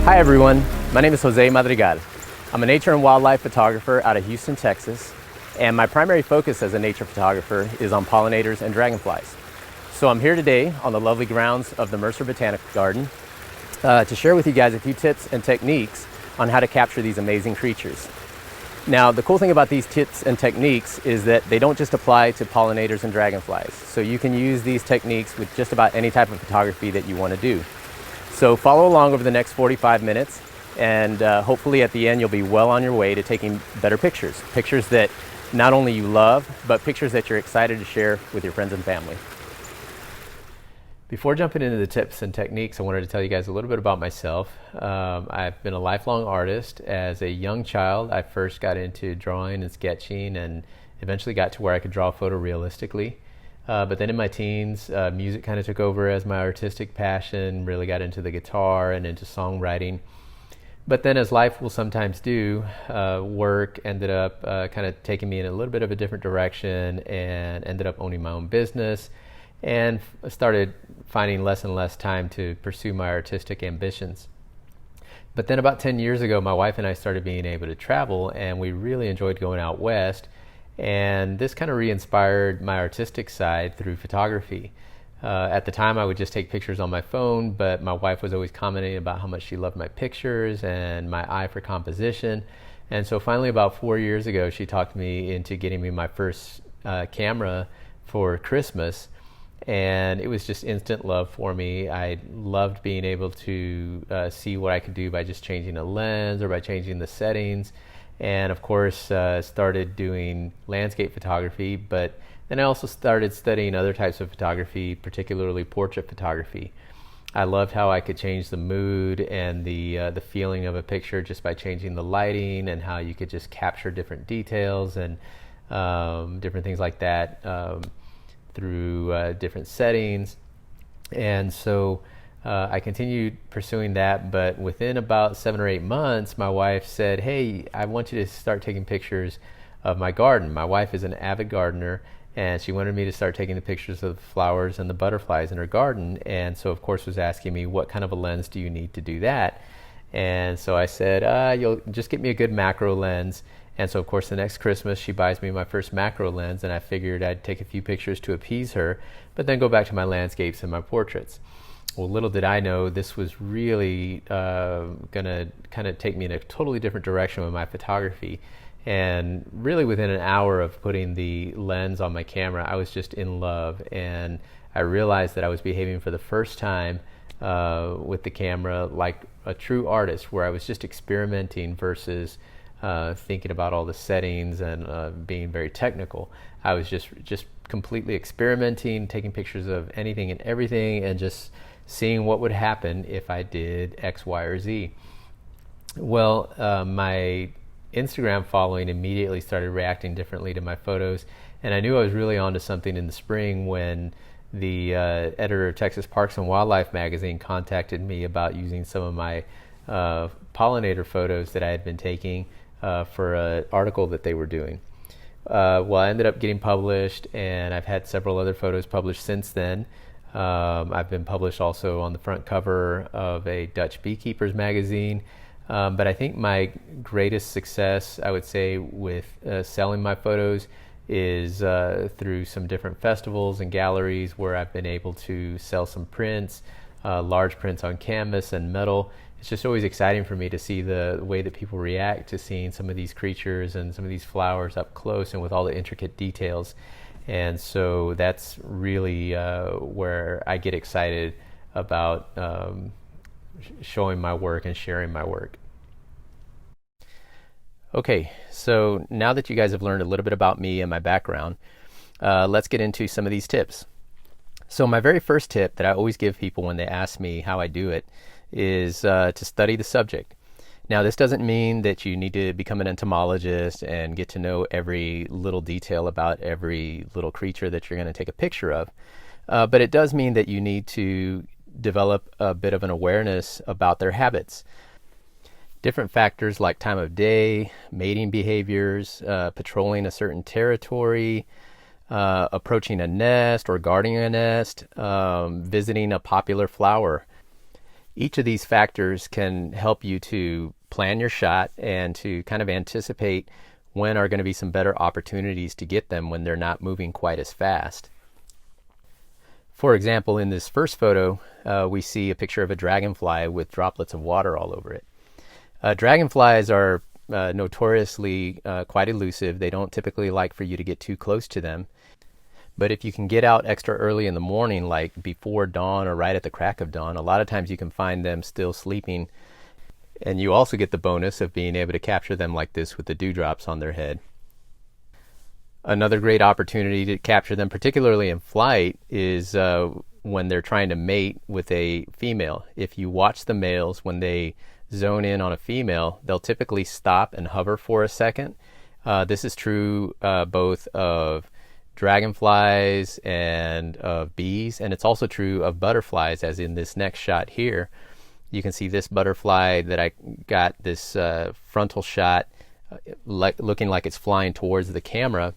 Hi everyone, my name is Jose Madrigal. I'm a nature and wildlife photographer out of Houston, Texas, and my primary focus as a nature photographer is on pollinators and dragonflies. So I'm here today on the lovely grounds of the Mercer Botanic Garden to share with you guys a few tips and techniques on how to capture these amazing creatures. Now, the cool thing about these tips and techniques is that they don't just apply to pollinators and dragonflies. So you can use these techniques with just about any type of photography that you want to do. So follow along over the next 45 minutes, and hopefully at the end you'll be well on your way to taking better pictures. Pictures that not only you love, but pictures that you're excited to share with your friends and family. Before jumping into the tips and techniques, I wanted to tell you guys a little bit about myself. I've been a lifelong artist. As a young child, I first got into drawing and sketching and eventually got to where I could draw photorealistically. But then in my teens, music kind of took over as my artistic passion, really got into the guitar and into songwriting. But then, as life will sometimes do, work ended up kind of taking me in a little bit of a different direction, and ended up owning my own business and started finding less and less time to pursue my artistic ambitions. But then about 10 years ago, my wife and I started being able to travel, and we really enjoyed going out west. And this kind of re-inspired my artistic side through photography. At the time, I would just take pictures on my phone, but my wife was always commenting about how much she loved my pictures and my eye for composition. And so finally, about 4 years ago, she talked me into getting me my first camera for Christmas. And it was just instant love for me. I loved being able to see what I could do by just changing a lens or by changing the settings. And of course, started doing landscape photography, but then I also started studying other types of photography, particularly portrait photography. I loved how I could change the mood and the feeling of a picture just by changing the lighting, and how you could just capture different details and different things like that through different settings. And so I continued pursuing that, but within about 7 or 8 months, my wife said, "Hey, I want you to start taking pictures of my garden." My wife is an avid gardener, and she wanted me to start taking the pictures of the flowers and the butterflies in her garden. And so, of course, was asking me, what kind of a lens do you need to do that? And so I said, you'll just get me a good macro lens. And so, of course, the next Christmas, she buys me my first macro lens, and I figured I'd take a few pictures to appease her, but then go back to my landscapes and my portraits. Well, little did I know this was really going to kind of take me in a totally different direction with my photography. And really within an hour of putting the lens on my camera, I was just in love. And I realized that I was behaving for the first time with the camera like a true artist, where I was just experimenting versus thinking about all the settings and being very technical. I was just completely experimenting, taking pictures of anything and everything, and just seeing what would happen if I did X, Y, or Z. Well, my Instagram following immediately started reacting differently to my photos, and I knew I was really onto something in the spring when the editor of Texas Parks and Wildlife magazine contacted me about using some of my pollinator photos that I had been taking for an article that they were doing. Well, I ended up getting published, and I've had several other photos published since then. I've been published also on the front cover of a Dutch beekeepers magazine. But I think my greatest success, I would say, with selling my photos is through some different festivals and galleries where I've been able to sell some prints, large prints on canvas and metal. It's just always exciting for me to see the way that people react to seeing some of these creatures and some of these flowers up close and with all the intricate details. And so that's really where I get excited about showing my work and sharing my work. Okay, so now that you guys have learned a little bit about me and my background, let's get into some of these tips. So my very first tip that I always give people when they ask me how I do it is to study the subject. Now, this doesn't mean that you need to become an entomologist and get to know every little detail about every little creature that you're going to take a picture of. But it does mean that you need to develop a bit of an awareness about their habits. Different factors like time of day, mating behaviors, patrolling a certain territory, approaching a nest or guarding a nest, visiting a popular flower, Each of these factors can help you to plan your shot and to kind of anticipate when are going to be some better opportunities to get them when they're not moving quite as fast. For example, in this first photo, we see a picture of a dragonfly with droplets of water all over it. Dragonflies are notoriously quite elusive. They don't typically like for you to get too close to them. But if you can get out extra early in the morning, like before dawn or right at the crack of dawn, a lot of times you can find them still sleeping. And you also get the bonus of being able to capture them like this with the dewdrops on their head. Another great opportunity to capture them, particularly in flight, is when they're trying to mate with a female. If you watch the males, when they zone in on a female, they'll typically stop and hover for a second. This is true both of dragonflies and of bees, and it's also true of butterflies, as in this next shot here. You can see this butterfly that I got this frontal shot looking like it's flying towards the camera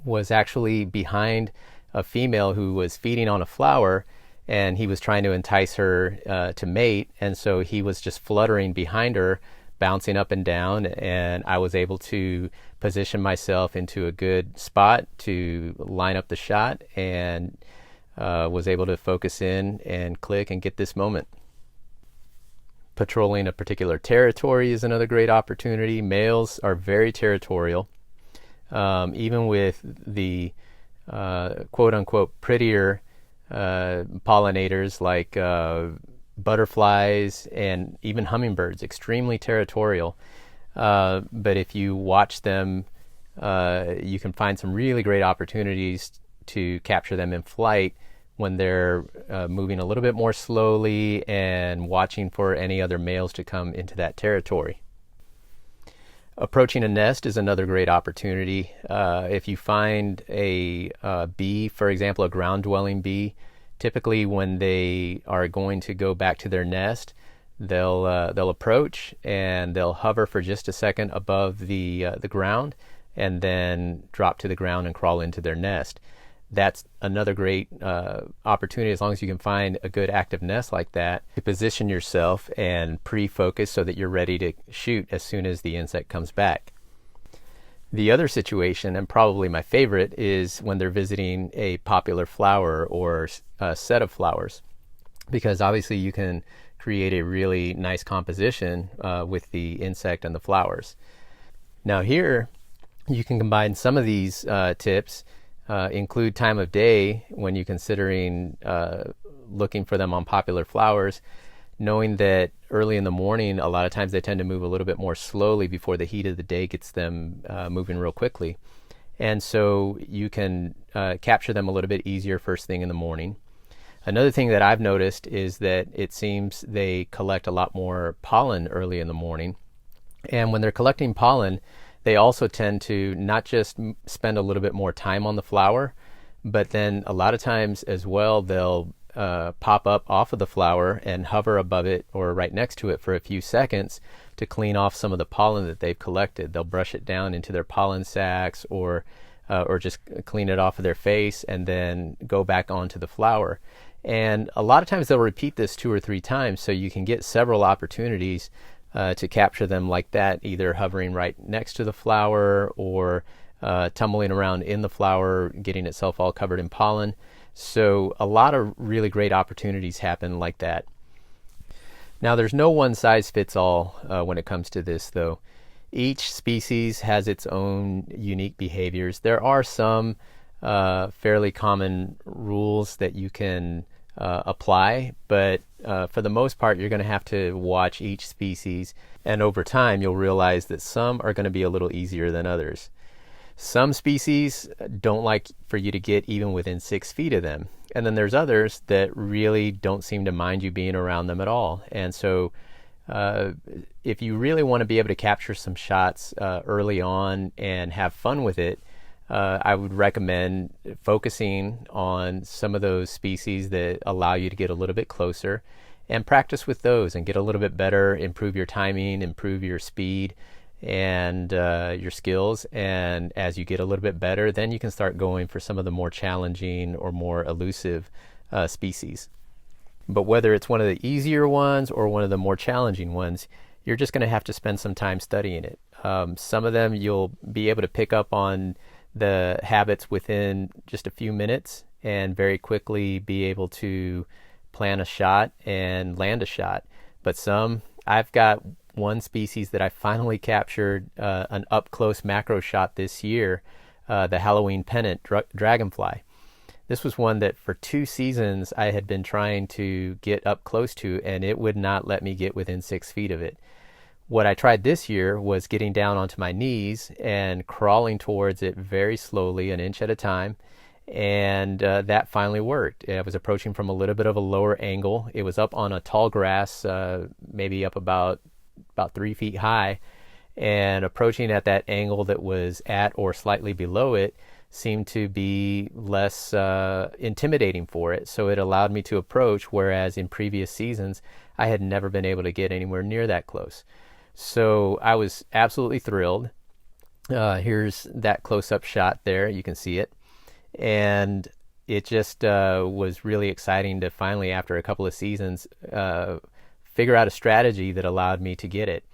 was actually behind a female who was feeding on a flower, and he was trying to entice her to mate, and so he was just fluttering behind her, bouncing up and down, and I was able to position myself into a good spot to line up the shot, and was able to focus in and click and get this moment. Patrolling a particular territory is another great opportunity. Males are very territorial. Even with the quote-unquote prettier pollinators like butterflies and even hummingbirds, extremely territorial. But if you watch them, you can find some really great opportunities to capture them in flight when they're moving a little bit more slowly and watching for any other males to come into that territory. Approaching a nest is another great opportunity. If you find a bee, for example, a ground-dwelling bee, typically when they are going to go back to their nest, they'll approach and they'll hover for just a second above the ground and then drop to the ground and crawl into their nest. That's another great opportunity, as long as you can find a good active nest like that, to position yourself and pre-focus so that you're ready to shoot as soon as the insect comes back. The other situation, and probably my favorite, is when they're visiting a popular flower or a set of flowers, because obviously you can create a really nice composition with the insect and the flowers. Now here, you can combine some of these tips, include time of day when you're considering looking for them on popular flowers, knowing that early in the morning, a lot of times they tend to move a little bit more slowly before the heat of the day gets them moving real quickly. And so you can capture them a little bit easier first thing in the morning. Another thing that I've noticed is that it seems they collect a lot more pollen early in the morning. And when they're collecting pollen, they also tend to not just spend a little bit more time on the flower, but then a lot of times as well, they'll pop up off of the flower and hover above it or right next to it for a few seconds to clean off some of the pollen that they've collected. They'll brush it down into their pollen sacs or just clean it off of their face and then go back onto the flower. And a lot of times they'll repeat this 2 or 3 times, so you can get several opportunities to capture them like that, either hovering right next to the flower or tumbling around in the flower, getting itself all covered in pollen. So a lot of really great opportunities happen like that. Now there's no one size fits all when it comes to this, though. Each species has its own unique behaviors. There are some fairly common rules that you can apply, but for the most part, you're going to have to watch each species, and over time, you'll realize that some are going to be a little easier than others. Some species don't like for you to get even within 6 feet of them, and then there's others that really don't seem to mind you being around them at all. And so if you really want to be able to capture some shots early on and have fun with it, I would recommend focusing on some of those species that allow you to get a little bit closer and practice with those and get a little bit better, improve your timing, improve your speed and your skills. And as you get a little bit better, then you can start going for some of the more challenging or more elusive species. But whether it's one of the easier ones or one of the more challenging ones, you're just going to have to spend some time studying it. Some of them you'll be able to pick up on the habits within just a few minutes and very quickly be able to plan a shot and land a shot. But some, I've got one species that I finally captured an up close macro shot this year, the Halloween pennant dragonfly. This was one that for 2 seasons I had been trying to get up close to, and it would not let me get within 6 feet of it. What I tried this year was getting down onto my knees and crawling towards it very slowly, an inch at a time, and that finally worked. I was approaching from a little bit of a lower angle. It was up on a tall grass, maybe up about 3 feet high, and approaching at that angle that was at or slightly below it seemed to be less intimidating for it. So it allowed me to approach, whereas in previous seasons, I had never been able to get anywhere near that close. So I was absolutely thrilled. Here's that close-up shot there. You can see it. And it just was really exciting to finally, after a couple of seasons, figure out a strategy that allowed me to get it.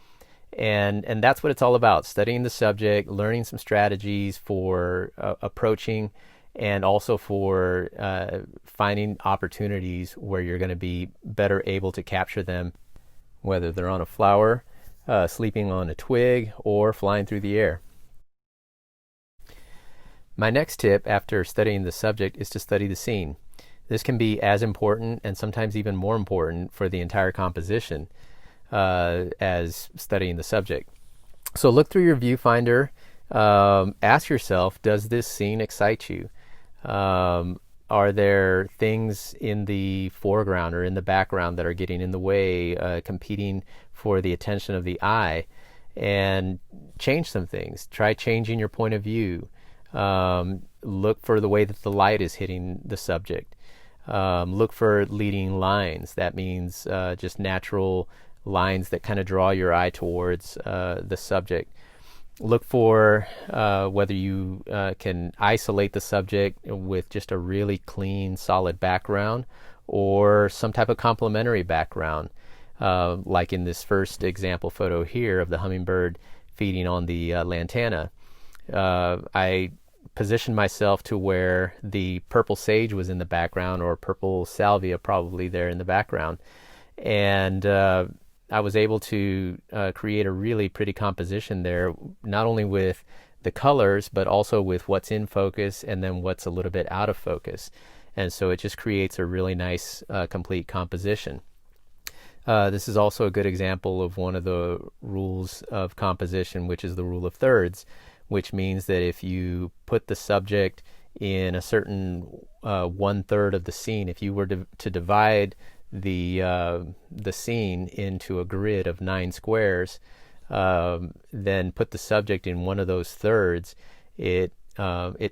And that's what it's all about, studying the subject, learning some strategies for approaching, and also for finding opportunities where you're going to be better able to capture them, whether they're on a flower, sleeping on a twig, or flying through the air. My next tip after studying the subject is to study the scene. This can be as important and sometimes even more important for the entire composition as studying the subject. So look through your viewfinder, ask yourself, does this scene excite you? Are there things in the foreground or in the background that are getting in the way, competing for the attention of the eye? And change some things. Try changing your point of view. Look for the way that the light is hitting the subject. Look for leading lines. That means just natural lines that kind of draw your eye towards the subject. Look for whether you can isolate the subject with just a really clean, solid background, or some type of complementary background, like in this first example photo here of the hummingbird feeding on the lantana. I positioned myself to where the purple sage was in the background, or purple salvia probably there in the background, and I was able to create a really pretty composition there, not only with the colors, but also with what's in focus and then what's a little bit out of focus. And so it just creates a really nice, complete composition. This is also a good example of one of the rules of composition, which is the rule of thirds, which means that if you put the subject in a certain 1/3 of the scene, if you were to divide the scene into a grid of 9 squares, then put the subject in one of those thirds, it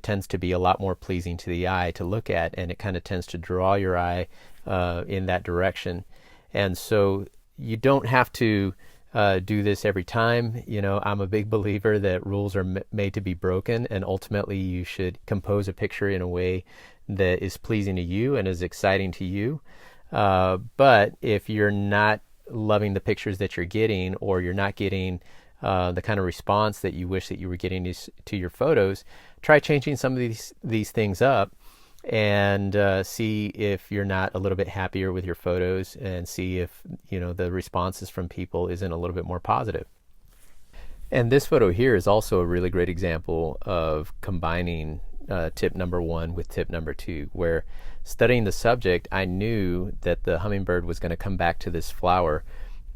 tends to be a lot more pleasing to the eye to look at, and it kind of tends to draw your eye in that direction. And so you don't have to do this every time. You know, I'm a big believer that rules are made to be broken, and ultimately you should compose a picture in a way that is pleasing to you and is exciting to you. But if you're not loving the pictures that you're getting, or you're not getting the kind of response that you wish that you were getting to your photos, try changing some of these things up, and see if you're not a little bit happier with your photos, and see if, you know, the responses from people isn't a little bit more positive. And this photo here is also a really great example of combining tip number 1 with tip number 2, where studying the subject, I knew that the hummingbird was going to come back to this flower,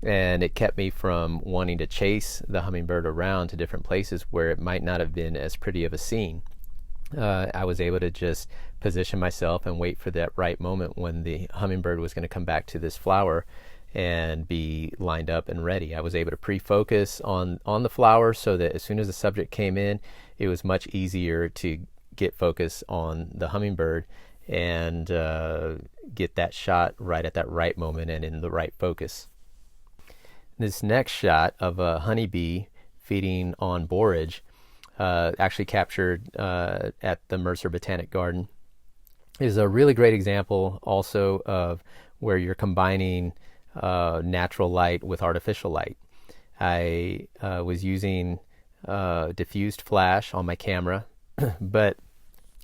and it kept me from wanting to chase the hummingbird around to different places where it might not have been as pretty of a scene. I was able to just position myself and wait for that right moment when the hummingbird was going to come back to this flower and be lined up and ready. I was able to pre-focus on the flower so that as soon as the subject came in, it was much easier to get focus on the hummingbird and get that shot right at that right moment and in the right focus. This next shot of a honeybee feeding on borage, actually captured at the Mercer Botanic Garden. is a really great example also of where you're combining natural light with artificial light. I was using diffused flash on my camera, but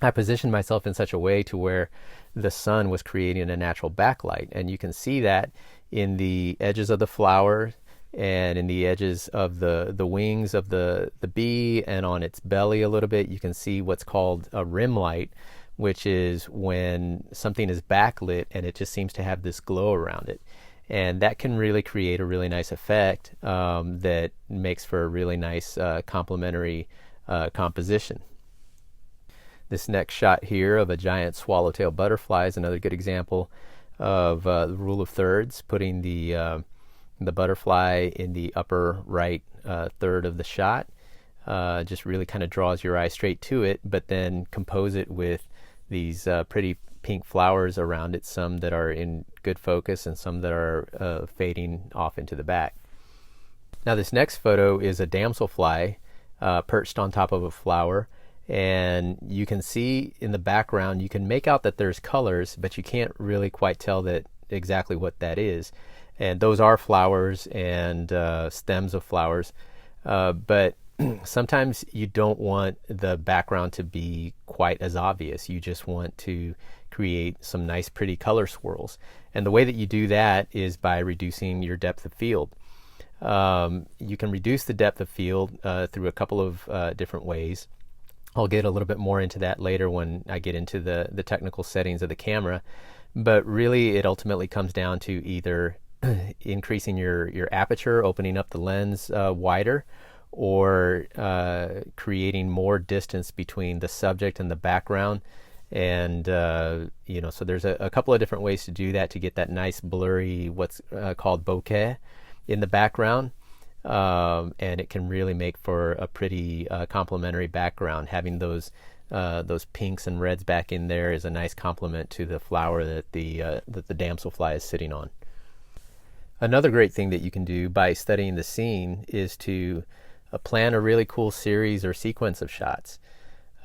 I positioned myself in such a way to where the sun was creating a natural backlight. And you can see that in the edges of the flower and in the edges of the wings of the bee and on its belly a little bit. You can see what's called a rim light, which is when something is backlit and it just seems to have this glow around it. And that can really create a really nice effect that makes for a really nice complementary composition. This next shot here of a giant swallowtail butterfly is another good example of the rule of thirds, putting the butterfly in the upper right third of the shot. Just really kind of draws your eye straight to it, but then compose it with these pretty pink flowers around it, some that are in good focus and some that are fading off into the back. Now this next photo is a damselfly perched on top of a flower, and you can see in the background, you can make out that there's colors, but you can't really quite tell that exactly what that is. And those are flowers and stems of flowers, but sometimes you don't want the background to be quite as obvious. You just want to create some nice pretty color swirls. And the way that you do that is by reducing your depth of field. You can reduce the depth of field through a couple of different ways. I'll get a little bit more into that later when I get into the technical settings of the camera. But really it ultimately comes down to either increasing your aperture, opening up the lens wider, or creating more distance between the subject and the background. And so there's a couple of different ways to do that to get that nice blurry, what's called bokeh in the background. And it can really make for a pretty complementary background. Having those pinks and reds back in there is a nice complement to the flower that the damselfly is sitting on. Another great thing that you can do by studying the scene is to plan a really cool series or sequence of shots.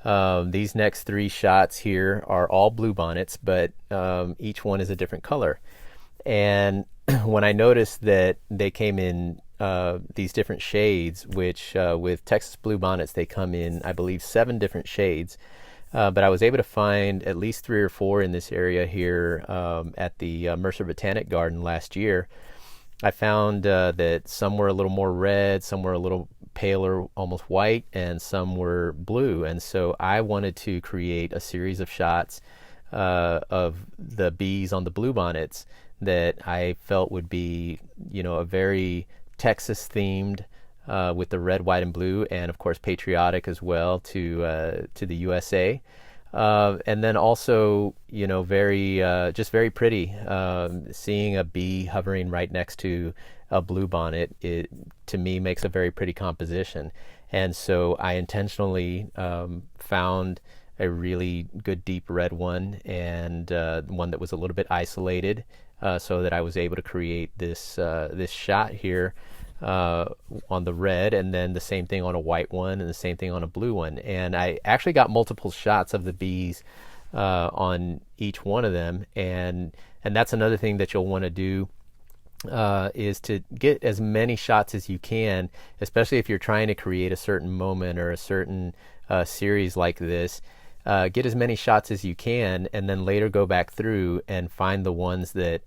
These next three shots here are all bluebonnets, but each one is a different color. And when I noticed that they came in these different shades, which with Texas bluebonnets they come in, I believe, 7 different shades, but I was able to find at least 3 or 4 in this area here at the Mercer Botanic Garden last year. I found that some were a little more red, some were a little paler, almost white, and some were blue. And so I wanted to create a series of shots of the bees on the bluebonnets that I felt would be, a very Texas themed with the red, white, and blue, and of course patriotic as well to the USA. And then also, very pretty. Seeing a bee hovering right next to a bluebonnet, it to me makes a very pretty composition. And so I intentionally found a really good deep red one, and one that was a little bit isolated, so that I was able to create this shot here on the red, and then the same thing on a white one, and the same thing on a blue one. And I actually got multiple shots of the bees on each one of them, and that's another thing that you'll want to do, is to get as many shots as you can, especially if you're trying to create a certain moment or a certain series like this. Get as many shots as you can, and then later go back through and find the ones that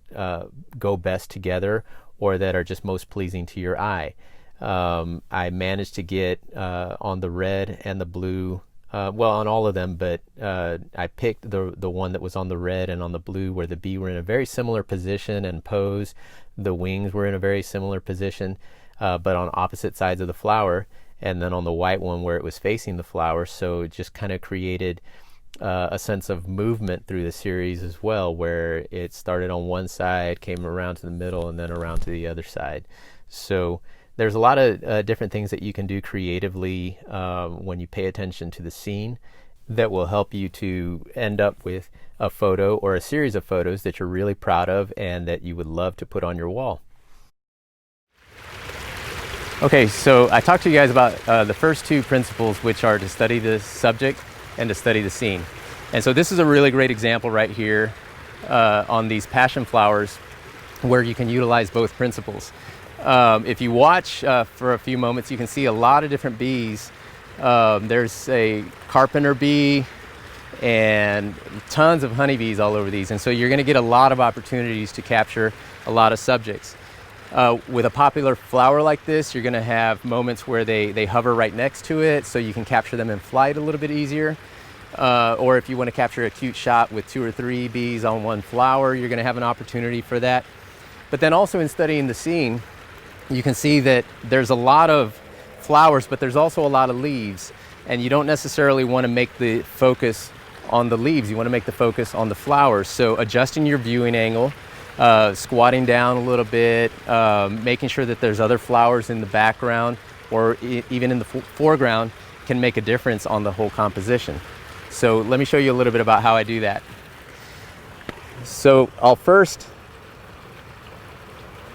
go best together, or that are just most pleasing to your eye. I managed to get on the red and the blue, on all of them, but I picked the one that was on the red and on the blue where the bee were in a very similar position and pose. The wings were in a very similar position, but on opposite sides of the flower, and then on the white one where it was facing the flower. So it just kind of created a sense of movement through the series as well, where it started on one side, came around to the middle, and then around to the other side. So there's a lot of different things that you can do creatively when you pay attention to the scene, that will help you to end up with a photo or a series of photos that you're really proud of and that you would love to put on your wall. Okay, so I talked to you guys about the first 2 principles, which are to study the subject and to study the scene. And so this is a really great example right here on these passion flowers where you can utilize both principles. If you watch for a few moments, you can see a lot of different bees. There's a carpenter bee and tons of honeybees all over these. And so you're gonna get a lot of opportunities to capture a lot of subjects. With a popular flower like this, you're gonna have moments where they hover right next to it, so you can capture them in flight a little bit easier. Or if you wanna capture a cute shot with 2 or 3 bees on one flower, you're gonna have an opportunity for that. But then also in studying the scene, you can see that there's a lot of flowers, but there's also a lot of leaves. And you don't necessarily wanna make the focus on the leaves, you wanna make the focus on the flowers. So adjusting your viewing angle, squatting down a little bit, making sure that there's other flowers in the background or even in the foreground can make a difference on the whole composition. So let me show you a little bit about how I do that. So I'll first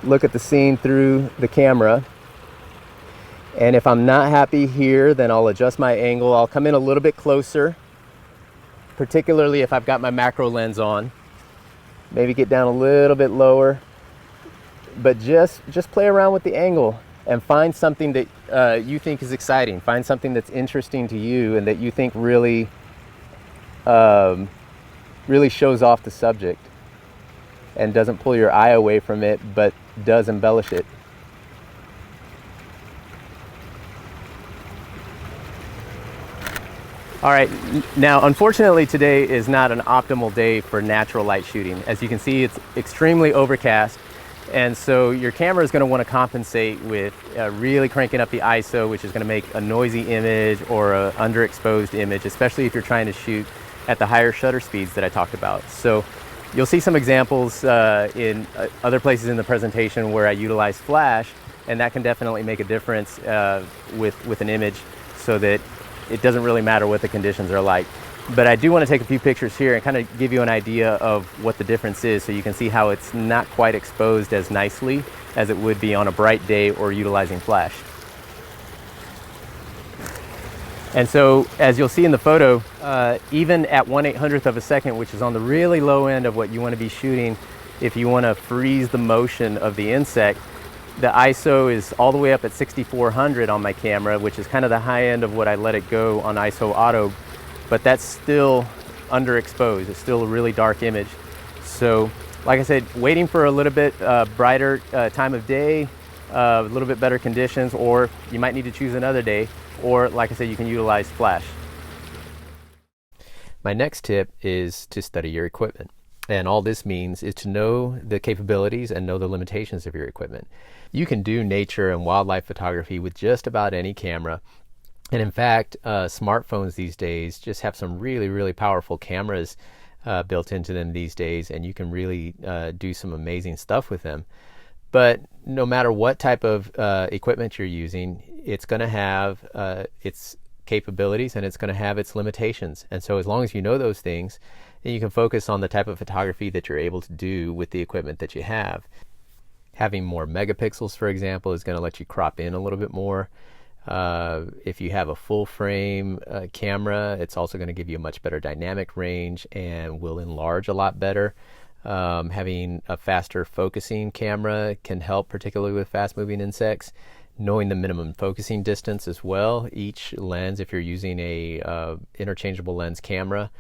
look at the scene through the camera, and if I'm not happy here, then I'll adjust my angle. I'll come in a little bit closer, particularly if I've got my macro lens on. Maybe get down a little bit lower, but just play around with the angle and find something that you think is exciting. Find something that's interesting to you and that you think really shows off the subject and doesn't pull your eye away from it, but does embellish it. All right, now unfortunately today is not an optimal day for natural light shooting. As you can see, it's extremely overcast, and so your camera is going to want to compensate with really cranking up the ISO, which is going to make a noisy image or an underexposed image, especially if you're trying to shoot at the higher shutter speeds that I talked about. So you'll see some examples in other places in the presentation where I utilize flash, and that can definitely make a difference with an image so that it doesn't really matter what the conditions are like. But I do want to take a few pictures here and kind of give you an idea of what the difference is, so you can see how it's not quite exposed as nicely as it would be on a bright day or utilizing flash. And so as you'll see in the photo, even at 1/800th of a second, which is on the really low end of what you want to be shooting, if you want to freeze the motion of the insect, the ISO is all the way up at 6400 on my camera, which is kind of the high end of what I let it go on ISO auto, but that's still underexposed. It's still a really dark image. So like I said, waiting for a little bit brighter time of day, a little bit better conditions, or you might need to choose another day, or like I said, you can utilize flash. My next tip is to study your equipment. And all this means is to know the capabilities and know the limitations of your equipment. You can do nature and wildlife photography with just about any camera. And in fact, smartphones these days just have some really powerful cameras built into them these days, and you can really do some amazing stuff with them. But no matter what type of equipment you're using, it's going to have its capabilities and it's going to have its limitations. And so as long as you know those things, then you can focus on the type of photography that you're able to do with the equipment that you have. Having more megapixels, for example, is going to let you crop in a little bit more. If you have a full frame camera, it's also going to give you a much better dynamic range and will enlarge a lot better. Having a faster focusing camera can help, particularly with fast moving insects. Knowing the minimum focusing distance as well. Each lens, if you're using a interchangeable lens camera,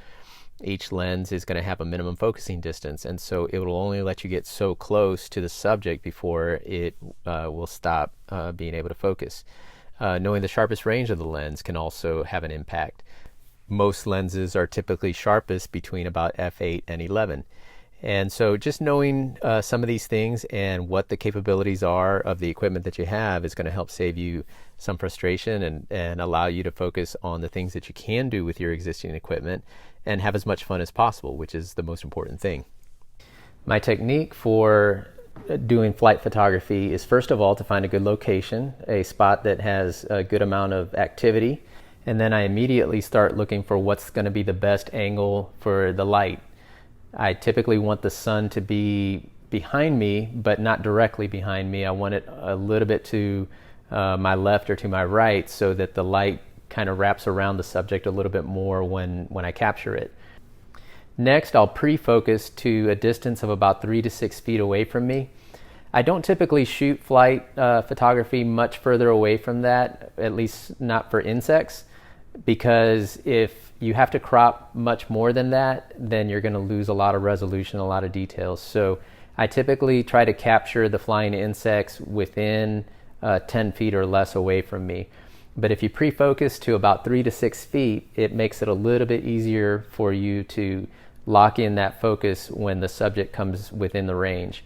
each lens is going to have a minimum focusing distance, and so it will only let you get so close to the subject before it will stop being able to focus. Knowing the sharpest range of the lens can also have an impact. Most lenses are typically sharpest between about f8 and 11. And so just knowing some of these things and what the capabilities are of the equipment that you have is going to help save you some frustration and allow you to focus on the things that you can do with your existing equipment and have as much fun as possible, which is the most important thing. My technique for doing flight photography is, first of all, to find a good location, a spot that has a good amount of activity, and then I immediately start looking for what's going to be the best angle for the light. I typically want the sun to be behind me, but not directly behind me. I want it a little bit to my left or to my right, so that the light kind of wraps around the subject a little bit more when I capture it. Next, I'll pre-focus to a distance of about 3 to 6 feet away from me. I don't typically shoot flight photography much further away from that, at least not for insects, because if you have to crop much more than that, then you're going to lose a lot of resolution, a lot of details. So I typically try to capture the flying insects within 10 feet or less away from me. But if you pre-focus to about 3 to 6 feet, it makes it a little bit easier for you to lock in that focus when the subject comes within the range.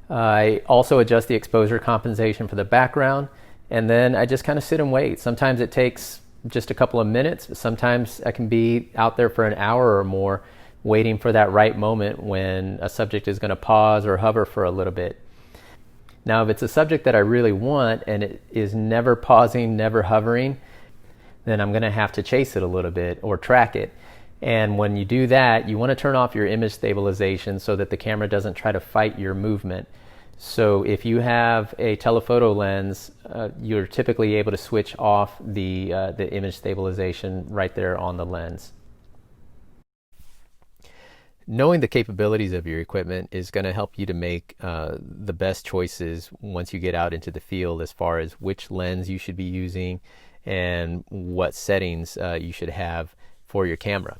I also adjust the exposure compensation for the background, and then I just kind of sit and wait. Sometimes it takes just a couple of minutes, but sometimes I can be out there for an hour or more waiting for that right moment when a subject is going to pause or hover for a little bit. Now, if it's a subject that I really want and it is never pausing, never hovering, then I'm going to have to chase it a little bit or track it. And when you do that, you want to turn off your image stabilization so that the camera doesn't try to fight your movement. So if you have a telephoto lens, you're typically able to switch off the image stabilization right there on the lens. Knowing the capabilities of your equipment is going to help you to make the best choices once you get out into the field as far as which lens you should be using and what settings you should have for your camera.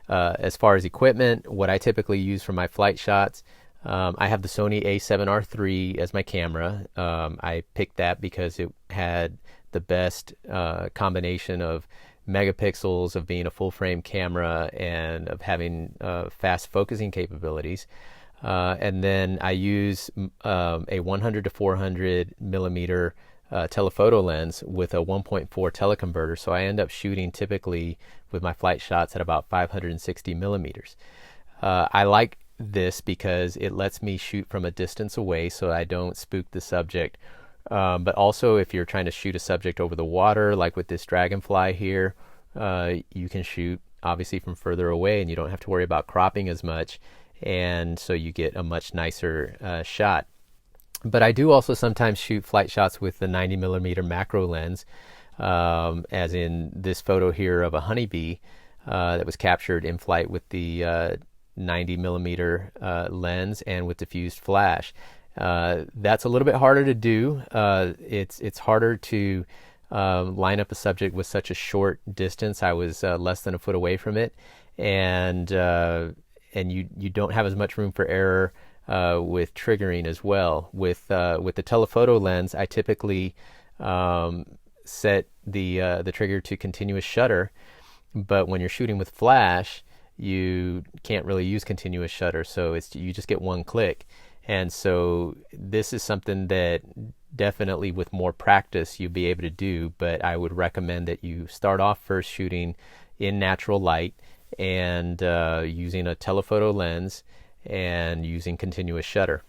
As far as equipment, what I typically use for my flight shots, I have the Sony a7R III as my camera. I picked that because it had the best combination of megapixels, of being a full frame camera, and of having fast focusing capabilities. And then I use a 100 to 400 millimeter telephoto lens with a 1.4 teleconverter. So I end up shooting typically with my flight shots at about 560 millimeters. I like this because it lets me shoot from a distance away so I don't spook the subject. But also if you're trying to shoot a subject over the water, like with this dragonfly here, you can shoot obviously from further away and you don't have to worry about cropping as much, and so you get a much nicer shot. But I do also sometimes shoot flight shots with the 90 millimeter macro lens, as in this photo here of a honeybee that was captured in flight with the 90 millimeter lens and with diffused flash. That's a little bit harder to do. It's harder to line up a subject with such a short distance. I was less than a foot away from it, and you don't have as much room for error with triggering as well. With the telephoto lens, I typically set the trigger to continuous shutter, but when you're shooting with flash, you can't really use continuous shutter, so you just get one click. And so this is something that definitely with more practice you'll be able to do, but I would recommend that you start off first shooting in natural light and using a telephoto lens and using continuous shutter.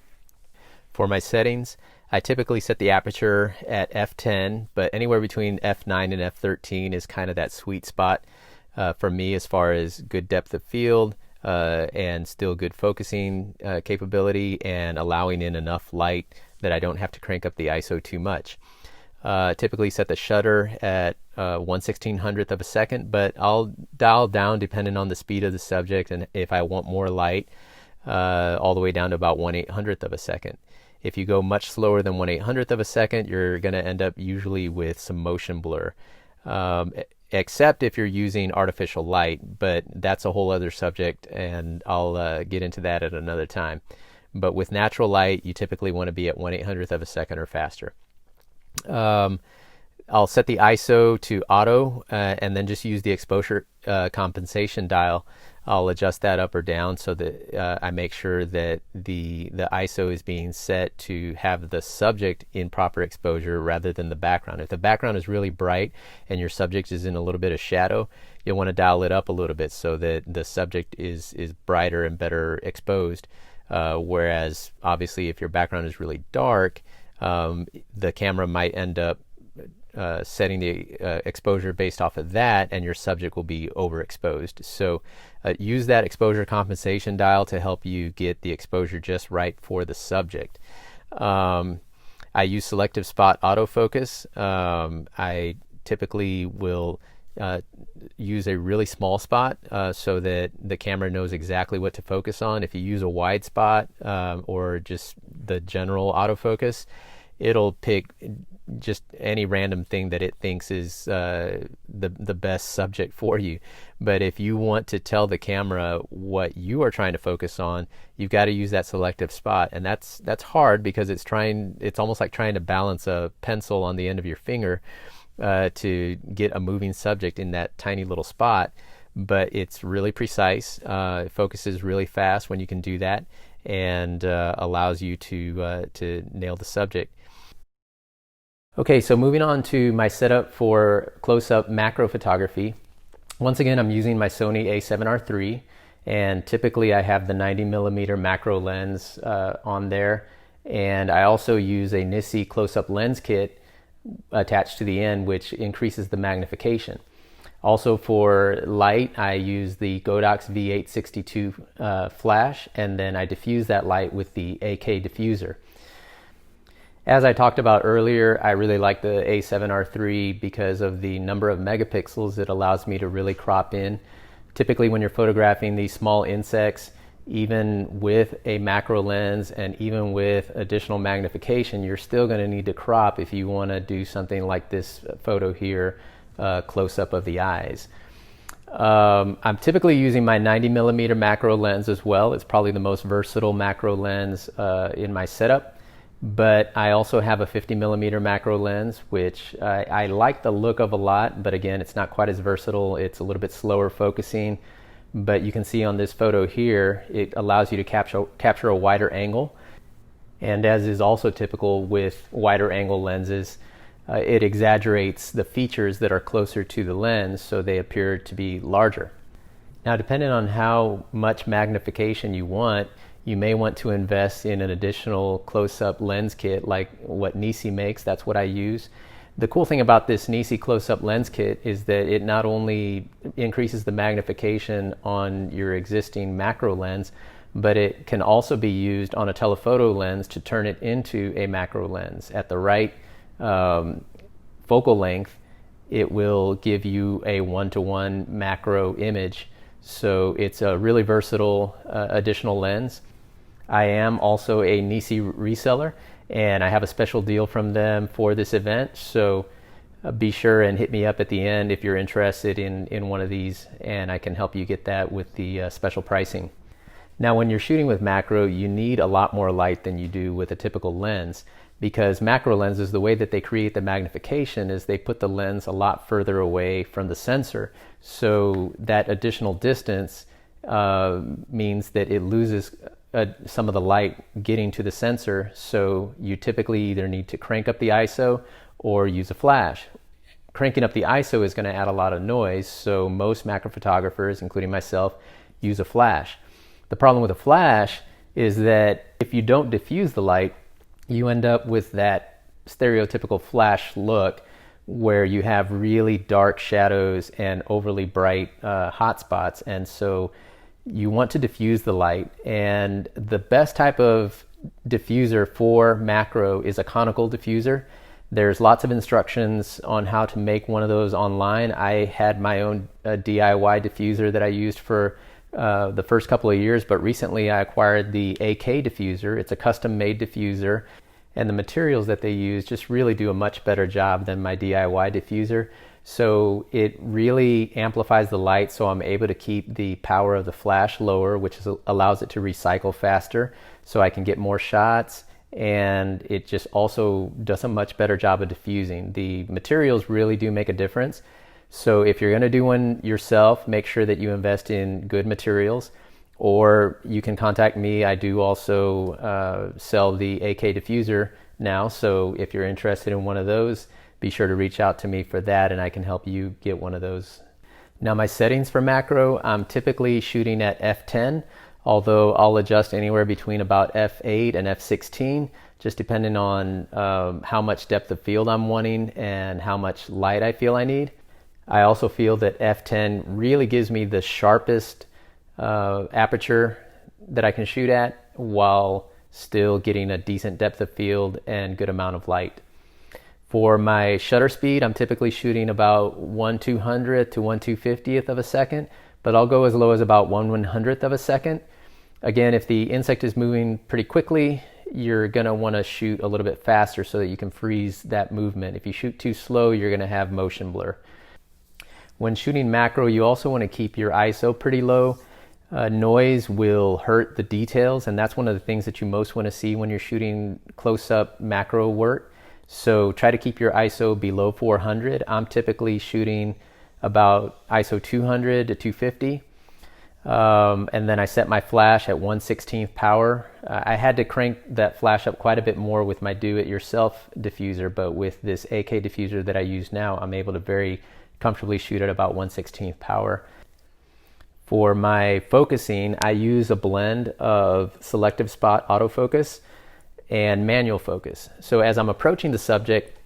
For my settings, I typically set the aperture at f10, but anywhere between f9 and f13 is kind of that sweet spot for me as far as good depth of field and still good focusing capability and allowing in enough light that I don't have to crank up the ISO too much. Typically set the shutter at 1/1600th of a second, but I'll dial down depending on the speed of the subject and if I want more light, all the way down to about 1/800th of a second. If you go much slower than 1/800th of a second, you're going to end up usually with some motion blur, except if you're using artificial light, but that's a whole other subject, and I'll get into that at another time. But with natural light, you typically want to be at 1/800th of a second or faster. I'll set the ISO to auto and then just use the exposure compensation dial. I'll adjust that up or down so that I make sure that the ISO is being set to have the subject in proper exposure rather than the background. If the background is really bright and your subject is in a little bit of shadow, you'll want to dial it up a little bit so that the subject is brighter and better exposed. Whereas obviously if your background is really dark, the camera might end up setting the exposure based off of that, and your subject will be overexposed. So use that exposure compensation dial to help you get the exposure just right for the subject. I use selective spot autofocus. I typically will use a really small spot so that the camera knows exactly what to focus on. If you use a wide spot or just the general autofocus, it'll pick just any random thing that it thinks is the best subject for you. But if you want to tell the camera what you are trying to focus on, you've got to use that selective spot, and that's hard because it's almost like trying to balance a pencil on the end of your finger to get a moving subject in that tiny little spot. But it's really precise. It focuses really fast when you can do that, and allows you to nail the subject. Okay, so moving on to my setup for close-up macro photography. Once again, I'm using my Sony a7R III, and typically I have the 90mm macro lens on there, and I also use a Nissi close-up lens kit attached to the end, which increases the magnification. Also for light, I use the Godox V862 flash, and then I diffuse that light with the AK diffuser. As I talked about earlier, I really like the a7R III because of the number of megapixels it allows me to really crop in. Typically when you're photographing these small insects, even with a macro lens and even with additional magnification, you're still going to need to crop if you want to do something like this photo here, close-up of the eyes. I'm typically using my 90mm macro lens as well. It's probably the most versatile macro lens in my setup. But I also have a 50mm macro lens, which I like the look of a lot, but again, it's not quite as versatile. It's a little bit slower focusing, but you can see on this photo here, it allows you to capture a wider angle. And as is also typical with wider angle lenses, it exaggerates the features that are closer to the lens, so they appear to be larger. Now, depending on how much magnification you want, you may want to invest in an additional close-up lens kit like what Nissi makes. That's what I use. The cool thing about this Nissi close-up lens kit is that it not only increases the magnification on your existing macro lens, but it can also be used on a telephoto lens to turn it into a macro lens. At the right focal length, it will give you a one-to-one macro image. So it's a really versatile additional lens. I am also a Nissi reseller, and I have a special deal from them for this event. So be sure and hit me up at the end if you're interested in one of these, and I can help you get that with the special pricing. Now, when you're shooting with macro, you need a lot more light than you do with a typical lens, because macro lenses, the way that they create the magnification is they put the lens a lot further away from the sensor. So that additional distance means that it loses some of the light getting to the sensor. So you typically either need to crank up the ISO or use a flash. Cranking up the ISO is going to add a lot of noise, so most macro photographers, including myself, use a flash. The problem with a flash is that if you don't diffuse the light, you end up with that stereotypical flash look where you have really dark shadows and overly bright hot spots. And so you want to diffuse the light, and the best type of diffuser for macro is a conical diffuser. There's lots of instructions on how to make one of those online. I had my own DIY diffuser that I used for the first couple of years, but recently I acquired the AK diffuser. It's a custom-made diffuser, and the materials that they use just really do a much better job than my DIY diffuser. So it really amplifies the light, so I'm able to keep the power of the flash lower, which allows it to recycle faster, so I can get more shots, and it just also does a much better job of diffusing. The materials really do make a difference. So if you're going to do one yourself, make sure that you invest in good materials, or you can contact me. I do also sell the AK diffuser now, so if you're interested in one of those, be sure to reach out to me for that, and I can help you get one of those. Now, my settings for macro, I'm typically shooting at f10, although I'll adjust anywhere between about f8 and f16, just depending on how much depth of field I'm wanting and how much light I feel I need. I also feel that f10 really gives me the sharpest aperture that I can shoot at while still getting a decent depth of field and good amount of light. For my shutter speed, I'm typically shooting about 1/200th to 1/250th of a second, but I'll go as low as about 1/100th of a second. Again, if the insect is moving pretty quickly, you're going to want to shoot a little bit faster so that you can freeze that movement. If you shoot too slow, you're going to have motion blur. When shooting macro, you also want to keep your ISO pretty low. Noise will hurt the details, and that's one of the things that you most want to see when you're shooting close-up macro work. So try to keep your ISO below 400. I'm typically shooting about ISO 200 to 250. And then I set my flash at 1/16th power. I had to crank that flash up quite a bit more with my do-it-yourself diffuser, but with this AK diffuser that I use now, I'm able to very comfortably shoot at about 1/16th power. For my focusing, I use a blend of selective spot autofocus and manual focus. So as I'm approaching the subject,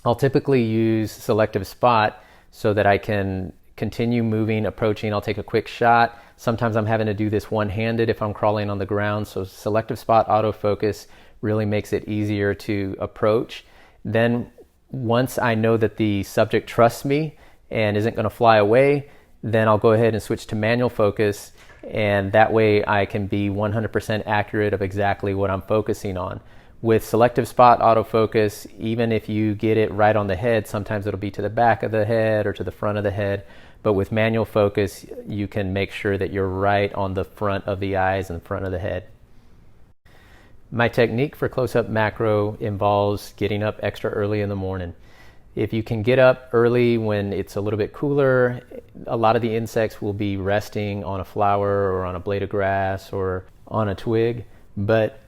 I'll typically use selective spot so that I can continue moving, approaching. I'll take a quick shot. Sometimes I'm having to do this one-handed if I'm crawling on the ground. So selective spot autofocus really makes it easier to approach. Then once I know that the subject trusts me and isn't going to fly away, then I'll go ahead and switch to manual focus, and that way I can be 100% accurate of exactly what I'm focusing on. With selective spot autofocus, even if you get it right on the head, sometimes it'll be to the back of the head or to the front of the head. But with manual focus, you can make sure that you're right on the front of the eyes and front of the head. My technique for close-up macro involves getting up extra early in the morning. If you can get up early when it's a little bit cooler, a lot of the insects will be resting on a flower or on a blade of grass or on a twig. But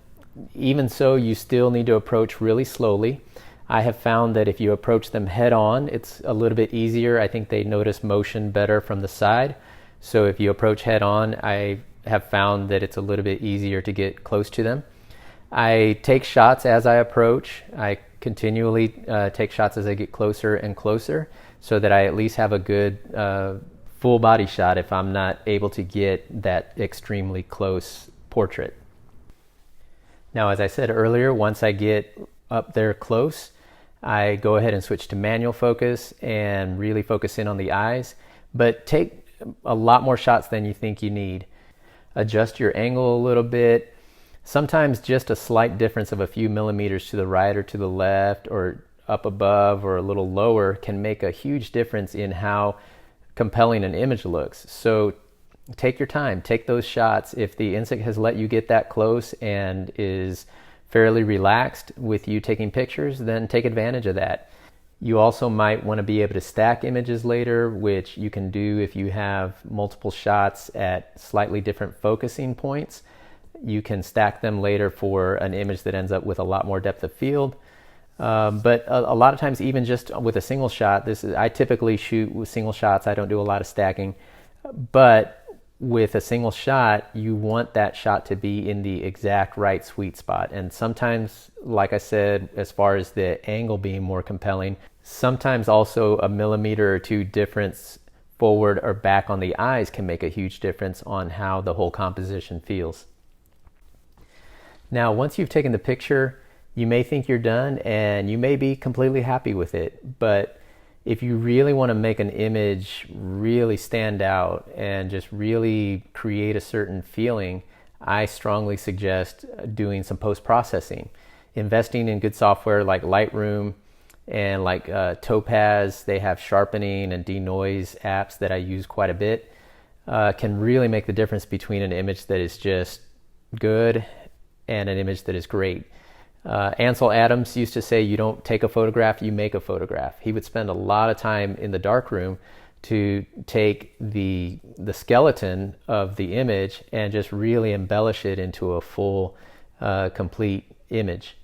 even so, you still need to approach really slowly. I have found that if you approach them head on, it's a little bit easier. I think they notice motion better from the side. So if you approach head on, I have found that it's a little bit easier to get close to them. I take shots as I approach. I continually take shots as I get closer and closer so that I at least have a good full body shot if I'm not able to get that extremely close portrait. Now, as I said earlier, once I get up there close, I go ahead and switch to manual focus and really focus in on the eyes, but take a lot more shots than you think you need. Adjust your angle a little bit. Sometimes just a slight difference of a few millimeters to the right or to the left or up above or a little lower can make a huge difference in how compelling an image looks. So take your time, take those shots. If the insect has let you get that close and is fairly relaxed with you taking pictures, then take advantage of that. You also might want to be able to stack images later, which you can do if you have multiple shots at slightly different focusing points. You can stack them later for an image that ends up with a lot more depth of field. But a lot of times, even just with a single shot, I typically shoot with single shots. I don't do a lot of stacking. But with a single shot, you want that shot to be in the exact right sweet spot. And sometimes, like I said, as far as the angle being more compelling, sometimes also a millimeter or two difference forward or back on the eyes can make a huge difference on how the whole composition feels. Now, once you've taken the picture, you may think you're done and you may be completely happy with it. But if you really want to make an image really stand out and just really create a certain feeling, I strongly suggest doing some post-processing. Investing in good software like Lightroom and like Topaz, they have sharpening and denoise apps that I use quite a bit, can really make the difference between an image that is just good and an image that is great. Ansel Adams used to say, you don't take a photograph, you make a photograph. He would spend a lot of time in the darkroom to take the skeleton of the image and just really embellish it into a full, complete image.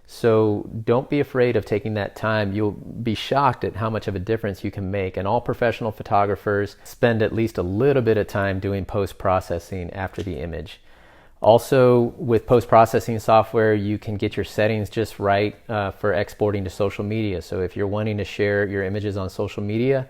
So don't be afraid of taking that time. You'll be shocked at how much of a difference you can make. And all professional photographers spend at least a little bit of time doing post-processing after the image. Also, with post-processing software, you can get your settings just right for exporting to social media. So if you're wanting to share your images on social media,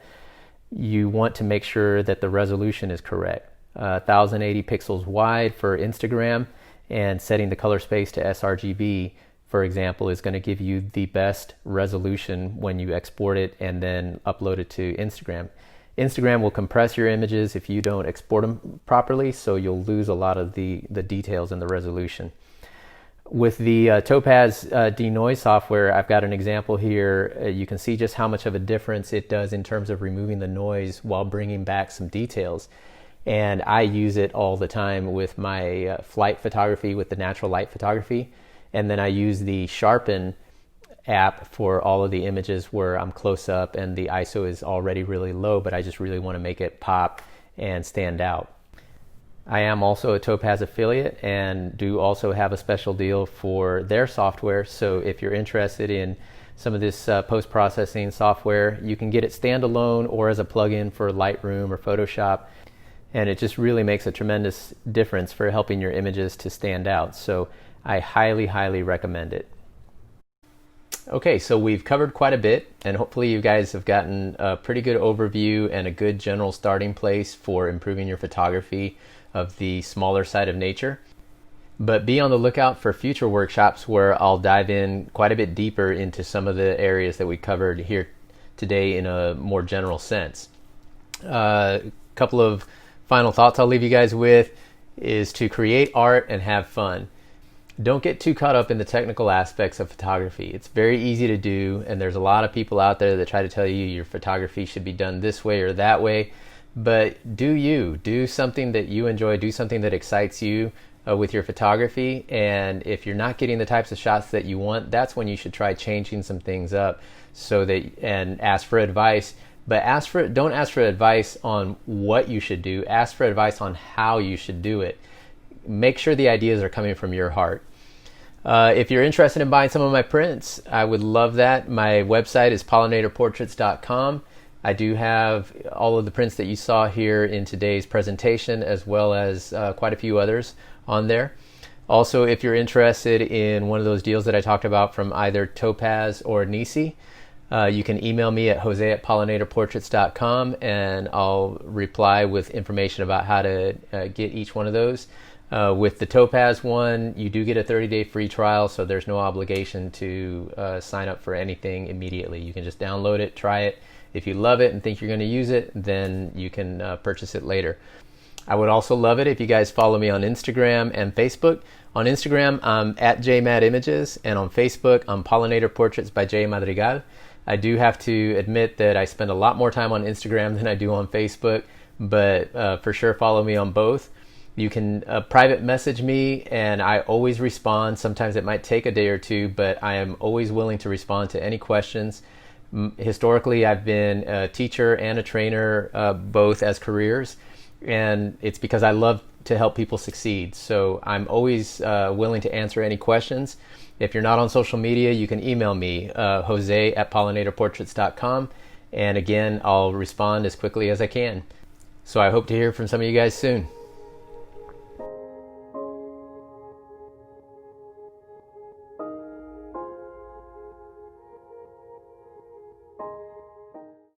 you want to make sure that the resolution is correct. 1080 pixels wide for Instagram and setting the color space to sRGB for for example, is going to give you the best resolution when you export it and then upload it to Instagram. Instagram will compress your images if you don't export them properly, so you'll lose a lot of the details in the resolution. With the Topaz denoise software, I've got an example here. You can see just how much of a difference it does in terms of removing the noise while bringing back some details. And I use it all the time with my flight photography, with the natural light photography. And then I use the Sharpen app for all of the images where I'm close up and the ISO is already really low, but I just really want to make it pop and stand out. I am also a Topaz affiliate and do also have a special deal for their software. So if you're interested in some of this post-processing software, you can get it standalone or as a plugin for Lightroom or Photoshop. And it just really makes a tremendous difference for helping your images to stand out. So I highly, highly recommend it. Okay, so we've covered quite a bit, and hopefully you guys have gotten a pretty good overview and a good general starting place for improving your photography of the smaller side of nature. But be on the lookout for future workshops where I'll dive in quite a bit deeper into some of the areas that we covered here today in a more general sense. A couple of final thoughts I'll leave you guys with is to create art and have fun. Don't get too caught up in the technical aspects of photography. It's very easy to do, and there's a lot of people out there that try to tell you your photography should be done this way or that way. But do something that you enjoy, do something that excites you with your photography. And if you're not getting the types of shots that you want, that's when you should try changing some things up and ask for advice. But don't ask for advice on what you should do. Ask for advice on how you should do it. Make sure the ideas are coming from your heart. If you're interested in buying some of my prints, I would love that. My website is pollinatorportraits.com. I do have all of the prints that you saw here in today's presentation, as well as quite a few others on there. Also, if you're interested in one of those deals that I talked about from either Topaz or Nisi, you can email me at jose@pollinatorportraits.com, and I'll reply with information about how to get each one of those. With the Topaz one, you do get a 30-day free trial, so there's no obligation to sign up for anything immediately. You can just download it, try it. If you love it and think you're going to use it, then you can purchase it later. I would also love it if you guys follow me on Instagram and Facebook. On Instagram, I'm at JMadImages, and on Facebook, I'm Pollinator Portraits by J Madrigal. I do have to admit that I spend a lot more time on Instagram than I do on Facebook, but for sure follow me on both. You can private message me, and I always respond. Sometimes it might take a day or two, but I am always willing to respond to any questions. Historically, I've been a teacher and a trainer, both as careers, and it's because I love to help people succeed. So I'm always willing to answer any questions. If you're not on social media, you can email me, jose@pollinatorportraits.com, and again, I'll respond as quickly as I can. So I hope to hear from some of you guys soon.